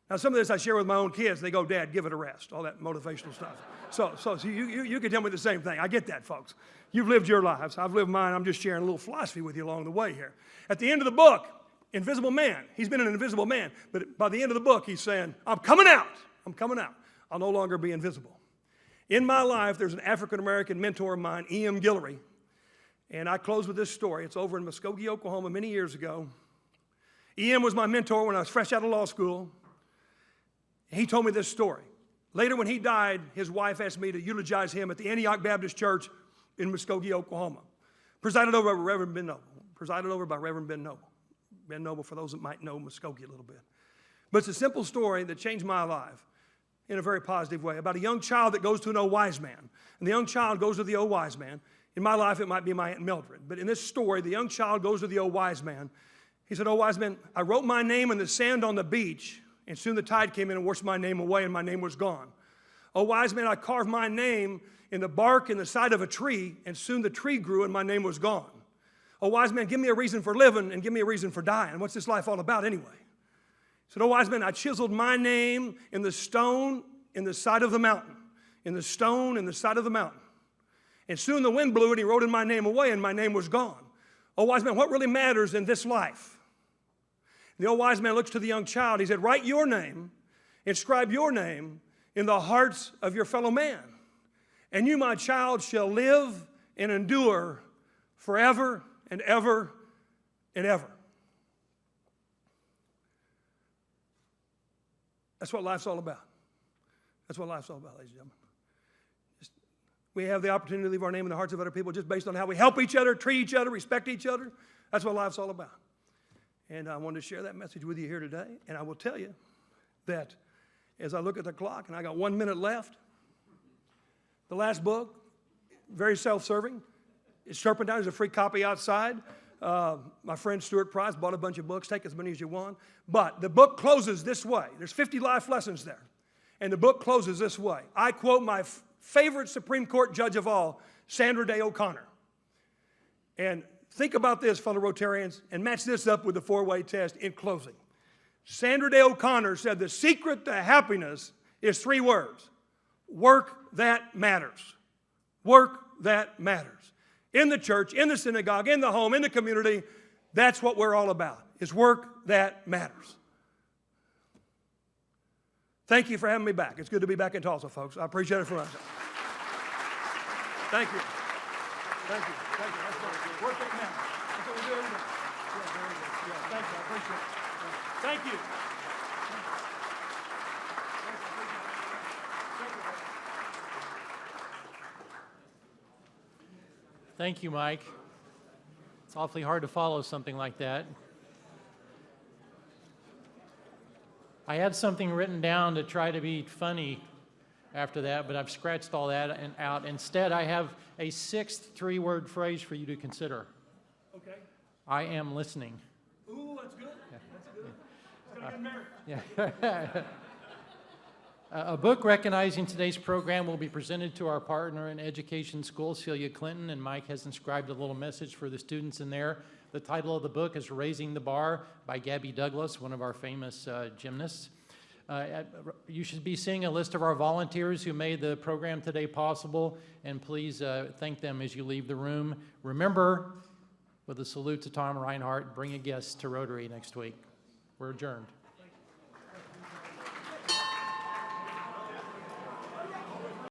Now, some of this I share with my own kids. They go, Dad, give it a rest. All that motivational stuff. So you can tell me the same thing. I get that, folks. You've lived your lives. I've lived mine. I'm just sharing a little philosophy with you along the way here. At the end of the book, Invisible Man. He's been an invisible man. But by the end of the book, he's saying, I'm coming out. I'm coming out. I'll no longer be invisible. In my life, there's an African-American mentor of mine, E.M. Guillory. And I close with this story. It's over in Muskogee, Oklahoma, many years ago. E.M. was my mentor when I was fresh out of law school. He told me this story. Later, when he died, his wife asked me to eulogize him at the Antioch Baptist Church in Muskogee, Oklahoma. Presided over by Reverend Ben Noble. Presided over by Reverend Ben Noble. Ben Noble, for those that might know Muskogee a little bit. But it's a simple story that changed my life in a very positive way, about a young child that goes to an old wise man. And the young child goes to the old wise man. In my life, it might be my Aunt Mildred. But in this story, the young child goes to the old wise man. He said, "Oh, wise man, I wrote my name in the sand on the beach, and soon the tide came in and washed my name away, and my name was gone. Oh, wise man, I carved my name in the bark in the side of a tree, and soon the tree grew, and my name was gone. Oh, wise man, give me a reason for living, and give me a reason for dying. What's this life all about anyway?" He said, "Oh, wise man, I chiseled my name in the stone in the side of the mountain, in the stone in the side of the mountain. And soon the wind blew, and he wrote in my name away, and my name was gone. Oh, wise man, what really matters in this life?" And the old wise man looks to the young child. He said, "Write your name, inscribe your name in the hearts of your fellow man. And you, my child, shall live and endure forever and ever and ever." That's what life's all about. That's what life's all about, ladies and gentlemen. We have the opportunity to leave our name in the hearts of other people just based on how we help each other, treat each other, respect each other. That's what life's all about. And I wanted to share that message with you here today. And I will tell you that as I look at the clock and I got 1 minute left, the last book, very self-serving. It's Turpentine. There's a free copy outside. My friend Stuart Price bought a bunch of books. Take as many as you want. But the book closes this way. There's 50 life lessons there. And the book closes this way. I quote my favorite Supreme Court judge of all, Sandra Day O'Connor. And think about this, fellow Rotarians, and match this up with the four-way test in closing. Sandra Day O'Connor said the secret to happiness is 3 words. Work that matters. Work that matters. In the church, in the synagogue, in the home, in the community, that's what we're all about, is work that matters. Thank you for having me back. It's good to be back in Tulsa, folks. I appreciate it for us. Thank you. Thank you. Thank you. That's work that matters. That's what we do every day. Yeah, very good. Yeah, thank you. I appreciate it. Thank you. Thank you, Mike. It's awfully hard to follow something like that. I had something written down to try to be funny after that, but I've scratched all that out. Instead, I have a 6th 3-word phrase for you to consider. Okay. I am listening. Ooh, that's good. That's good. It's gonna get married. Yeah. A book recognizing today's program will be presented to our partner in education school, Celia Clinton, and Mike has inscribed a little message for the students in there. The title of the book is Raising the Bar by Gabby Douglas, one of our famous gymnasts. You should be seeing a list of our volunteers who made the program today possible, and please thank them as you leave the room. Remember, with a salute to Tom Reinhardt, bring a guest to Rotary next week. We're adjourned.